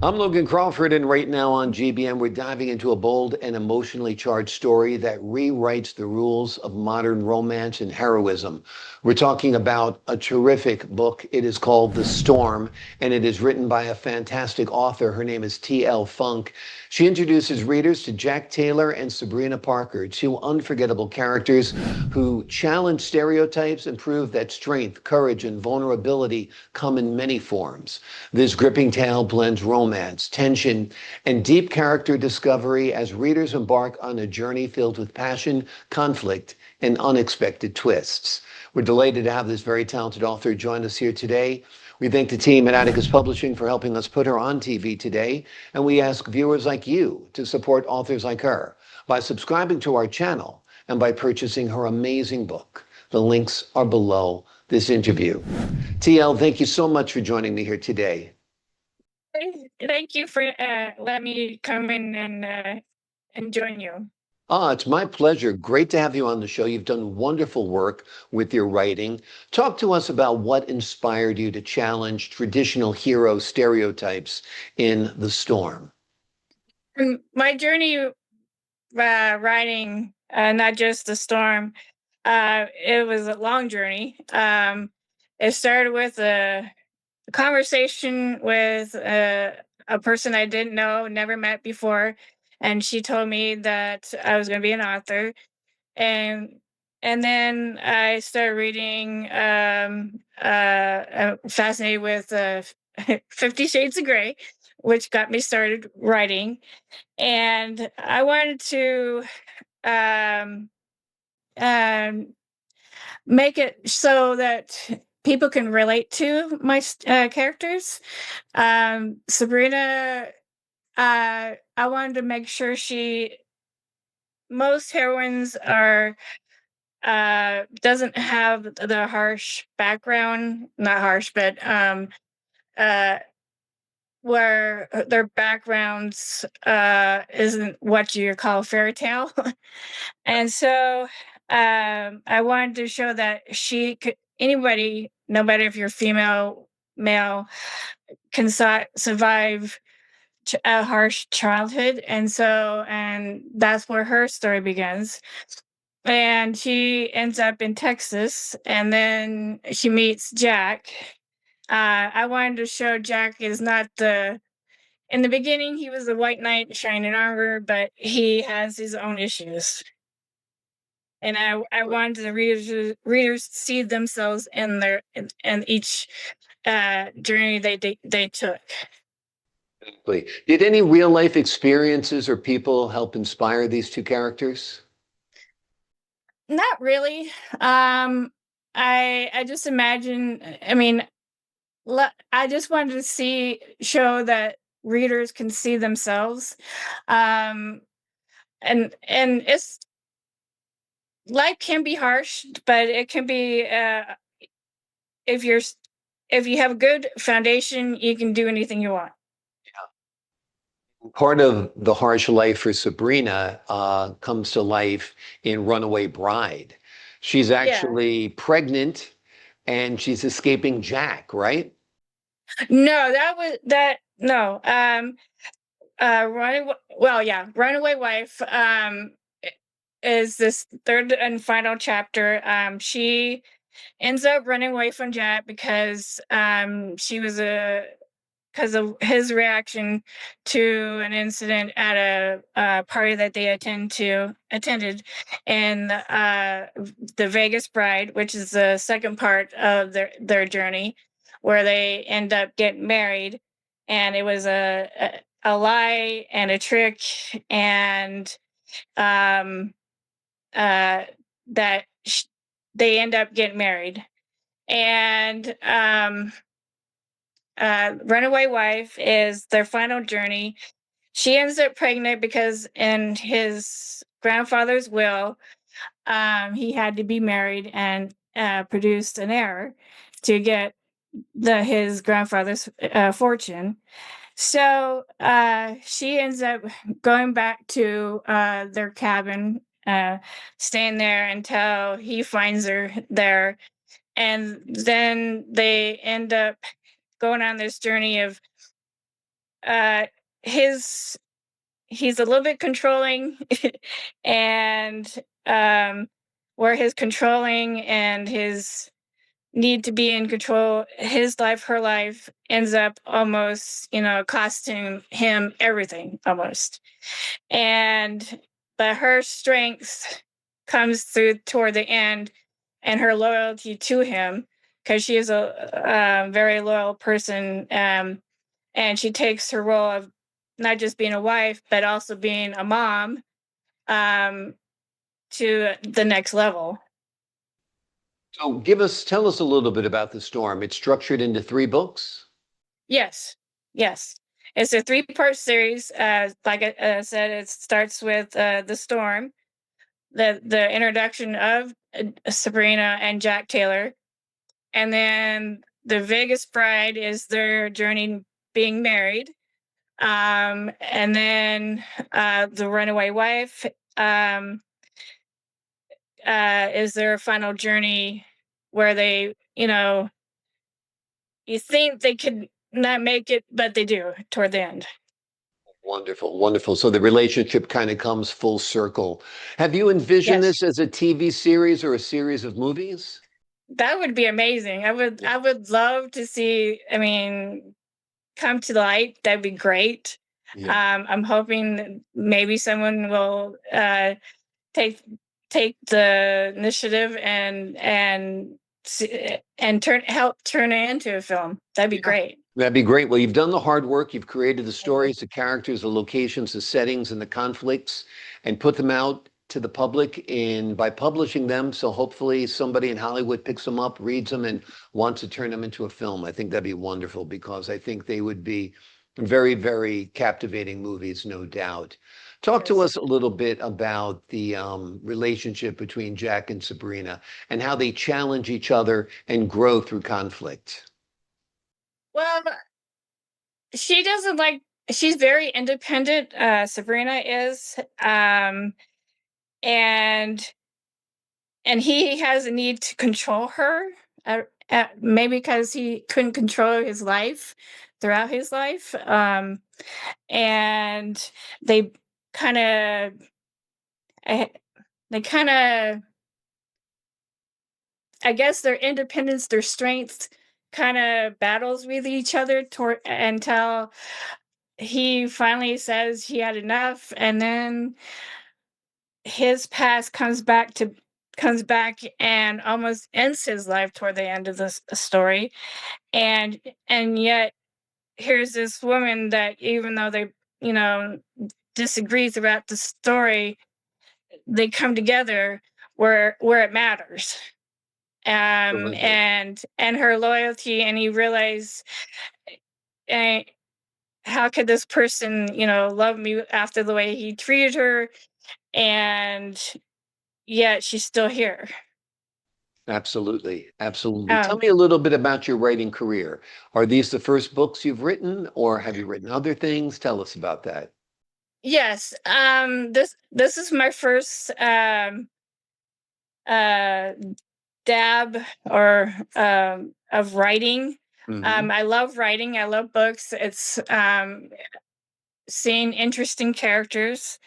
I'm Logan Crawford, and right now on GBM, we're diving into a bold and emotionally charged story that rewrites the rules of modern romance and heroism. We're talking about a terrific book. It is called The Storm, and it is written by a fantastic author. Her name is T.L. Funk. She introduces readers to Jack Taylor and Sabrina Parker, two unforgettable characters who challenge stereotypes and prove that strength, courage, and vulnerability come in many forms. This gripping tale blends romance, tension, and deep character discovery as readers embark on a journey filled with passion, conflict, and unexpected twists. We're delighted to have this very talented author join us here today. We thank the team at Atticus Publishing for helping us put her on TV today, and we ask viewers like you to support authors like her by subscribing to our channel and by purchasing her amazing book. The links are below this interview. TL, thank you so much for joining me here today. Thank you for letting me come in and join you. It's my pleasure. Great to have you on the show. You've done wonderful work with your writing. Talk to us about what inspired you to challenge traditional hero stereotypes in The Storm. My journey writing, not just The Storm, it was a long journey. It started with a conversation with a person I didn't know, never met before, and she told me that I was going to be an author, and then I started reading. Fascinated with 50 Shades of Grey, which got me started writing, and I wanted to um, um, make it so that people can relate to my characters. Sabrina, I wanted to make sure most heroines are doesn't have the harsh background, not harsh, but uh where their backgrounds isn't what you call fairy tale. And so I wanted to show that anybody, no matter if you're female, male, can survive a harsh childhood. And that's where her story begins. And she ends up in Texas, and then she meets Jack. I wanted to show Jack is not in the beginning, he was a white knight shining armor, but he has his own issues. And I wanted the readers to see themselves in each journey they took. Did any real life experiences or people help inspire these two characters? Not really. I just imagine. I mean, I just wanted to show that readers can see themselves, and it's life can be harsh, but it can be if you have a good foundation, you can do anything you want. Part of the harsh life for Sabrina comes to life in Runaway Bride. She's actually pregnant and she's escaping Jack, right? No, no. Runaway Wife is this third and final chapter. She ends up running away from Jack because she was because of his reaction to an incident at a party that they attended in the Vegas Bride, which is the second part of their journey, where they end up getting married, and it was a lie and a trick, and that they end up getting married, and Runaway Wife is their final journey. She ends up pregnant because in his grandfather's will, he had to be married and produced an heir to get his grandfather's fortune. So she ends up going back to their cabin, staying there until he finds her there. And then they end up going on this journey of uh, his he's a little bit controlling, and where his controlling and his need to be in control, his life, her life, ends up almost, costing him everything almost. And but her strength comes through toward the end, and her loyalty to him, because she is a very loyal person, and she takes her role of not just being a wife but also being a mom, um, to the next level. So tell us a little bit about The Storm. It's structured into three books. Yes, yes. It's a three-part series. Like I said, it starts with the storm, the introduction of Sabrina and Jack Taylor, and then the Vegas Bride is their journey being married, and then the Runaway Wife, um, is their final journey, where they, you think they could not make it, but they do toward the end. Wonderful, wonderful. So the relationship kind of comes full circle. Have you envisioned Yes. this as a TV series or a series of movies? That would be amazing. Yeah, I would love to see, I mean, come to light. That'd be great. yeah. I'm hoping that maybe someone will take take the initiative and turn it into a film. That'd be Yeah. great. That'd be great. Well, you've done the hard work. You've created the stories, the characters, the locations, the settings, and the conflicts, and put them out to the public in by publishing them. So hopefully somebody in Hollywood picks them up, reads them, and wants to turn them into a film. I think that'd be wonderful because I think they would be very, very captivating movies, no doubt. Talk to Yes. us a little bit about the relationship between Jack and Sabrina and how they challenge each other and grow through conflict. Well, she doesn't like. She's very independent. Sabrina is, and he has a need to control her. Maybe because he couldn't control his life throughout his life, and they kind of, they kind of, I guess their independence, their strength, kind of battles with each other until he finally says he had enough, and then his past comes back and almost ends his life toward the end of the story. And yet here's this woman that, even though they, you know disagree throughout the story, they come together where it matters. Absolutely. And her loyalty, and you realize, uh, how could this person, love me after the way he treated her, and yet she's still here. Absolutely. Absolutely. Tell um me a little bit about your writing career. Are these the first books you've written, or have you written other things? Tell us about that. yes, this is my first uh dab or of writing. Hmm. I love writing, I love books. It's seeing interesting characters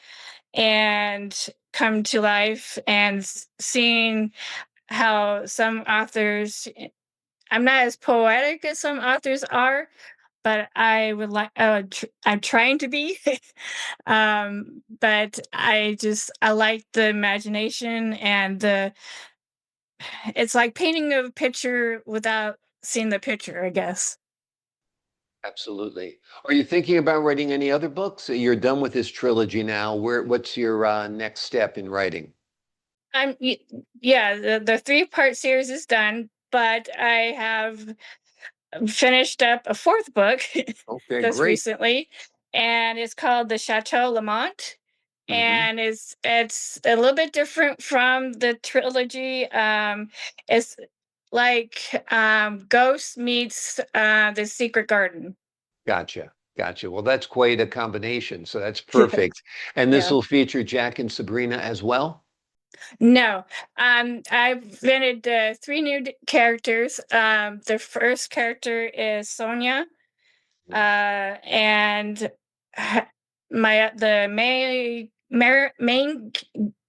and come to life, and seeing how some authors, I'm not as poetic as some authors are, but I would like, I'm trying to be. But I like the imagination, and it's like painting a picture without seeing the picture, I guess. Absolutely. Are you thinking about writing any other books? You're done with this trilogy now. What's your next step in writing? I'm y- yeah, the three-part series is done, but I have finished up a fourth book Okay, just great. recently, and it's called the Chateau Lamont. Hmm. And it's a little bit different from the trilogy. It's like, Ghost meets the Secret Garden. Gotcha. Gotcha. Well, that's quite a combination. So that's perfect. And this Yeah. will feature Jack and Sabrina as well? No, I've invented three new characters. The first character is Sonia, And the main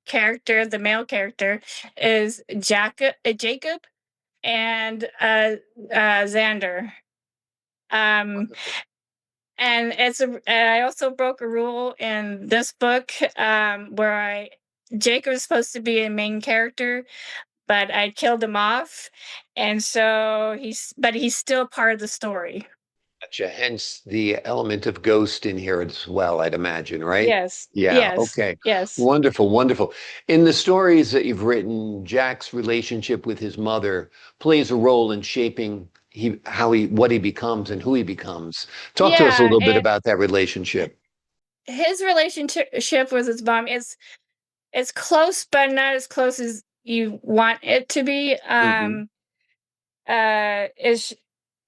character, the male character, is Jacob, and Xander. Um, Wonderful. and I also broke a rule in this book, where I Jacob is supposed to be a main character, but I killed him off, and so he's still part of the story. Gotcha. Hence the element of ghost in here as well, I'd imagine, right? Yes, Yeah. yes, Okay. yes. Wonderful. Wonderful. In the stories that you've written, Jack's relationship with his mother plays a role in shaping what he becomes and who he becomes. Talk to us a Yeah, little bit and about that relationship. his relationship with his mom is it's close, but not as close as you want it to be. Hmm. Is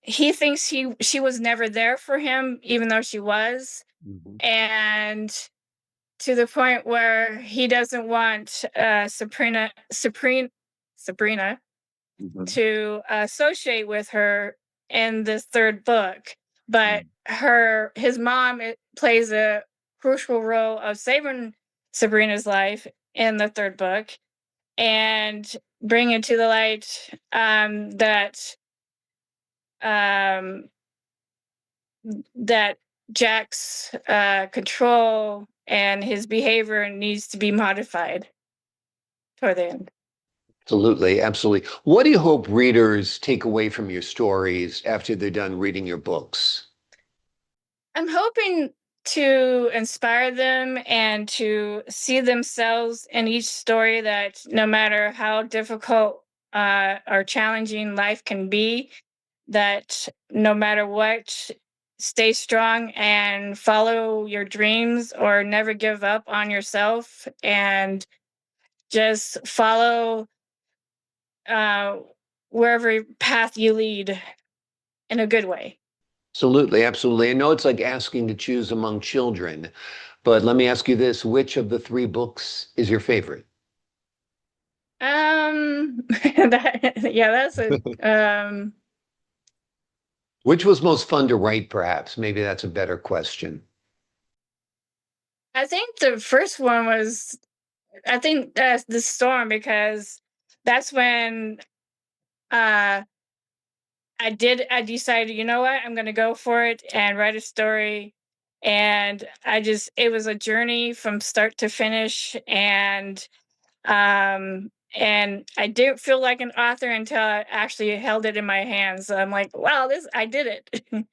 He thinks she was never there for him, even though she was, Hmm. and to the point where he doesn't want Sabrina Hmm. to associate with her in this third book. But his mom plays a crucial role of saving Sabrina's life in the third book, and bringing to the light um, that Jack's control and his behavior needs to be modified toward the end. Absolutely. Absolutely. What do you hope readers take away from your stories after they're done reading your books? I'm hoping to inspire them and to see themselves in each story, that no matter how difficult or challenging life can be, that no matter what, stay strong and follow your dreams, or never give up on yourself, and just follow uh, wherever path you lead in a good way. Absolutely, absolutely. I know it's like asking to choose among children, but let me ask you this, which of the three books is your favorite? Yeah, that's a Which was most fun to write, perhaps? Maybe that's a better question. I think the first one was, I think that's the storm, because that's when uh I decided, you know what, I'm gonna go for it and write a story. And it was a journey from start to finish, and I didn't feel like an author until I actually held it in my hands. So I'm like, wow, this I did it.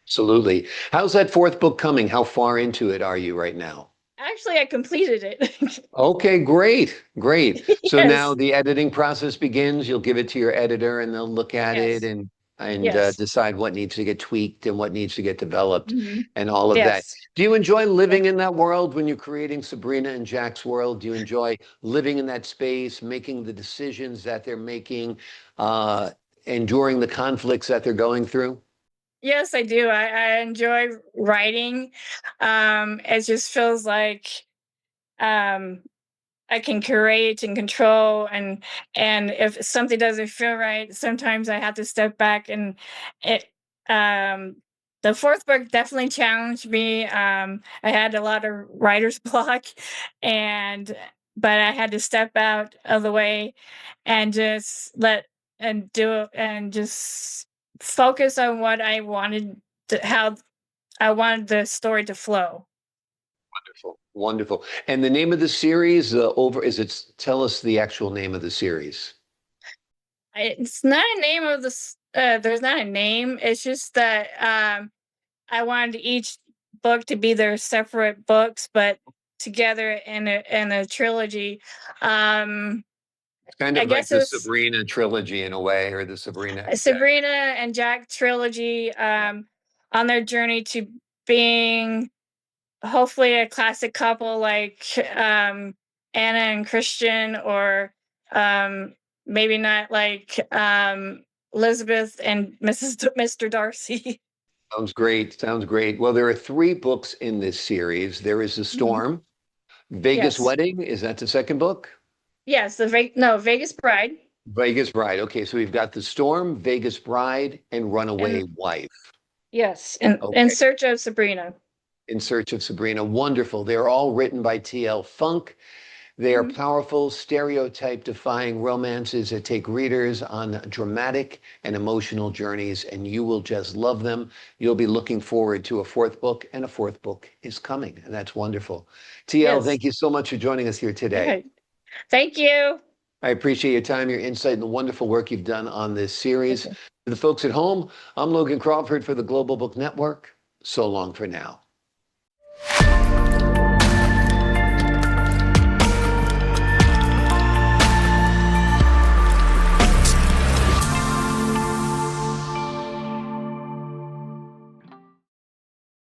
Absolutely. How's that fourth book coming? How far into it are you right now? Actually, I completed it. Okay, great, great. So now Yes, the editing process begins. You'll give it to your editor, and they'll look at it yes, and yes. decide what needs to get tweaked and what needs to get developed, Mhm. and all of that. Yes, Do you enjoy yes. living in that world when you're creating Sabrina and Jack's world? Do you enjoy living in that space, making the decisions that they're making, uh, enduring the conflicts that they're going through? Yes, I do. I enjoy writing. It just feels like um I can create and control, and if something doesn't feel right, sometimes I have to step back, and it um the fourth book definitely challenged me. I had a lot of writer's block, and but I had to step out of the way and just let and do it, and just focus on what I wanted how I wanted the story to flow. Wonderful, wonderful. And the name of the series, over, is it? Tell us the actual name of the series. It's not a name of this. There's not a name. It's just that I wanted each book to be their separate books, but together in a trilogy. Um, It's kind I of like guess the it's Sabrina trilogy in a way, or the Sabrina and Jack. Sabrina and Jack trilogy, Yeah, on their journey to being hopefully a classic couple, like Anna and Christian, or maybe not like Elizabeth and Mr. Darcy. sounds great. Sounds great. Well, there are three books in this series. There is The Mhm. Storm, Vegas Yes, Wedding. Is that the second book? yes. No, Vegas Bride, Vegas Bride. Okay, so we've got The Storm, Vegas Bride, and Runaway and Wife. Yes, in Okay. Search of Sabrina. In Search of Sabrina. Wonderful. They're all written by T.L. Funk. They are Mhm. powerful, stereotype defying romances that take readers on dramatic and emotional journeys, and you will just love them. You'll be looking forward to a fourth book, and a fourth book is coming, and that's wonderful. TL, Yes. thank you so much for joining us here today. Okay. Thank you. I appreciate your time, your insight, and the wonderful work you've done on this series. Okay. For the folks at home, I'm Logan Crawford for the Global Book Network. So long for now.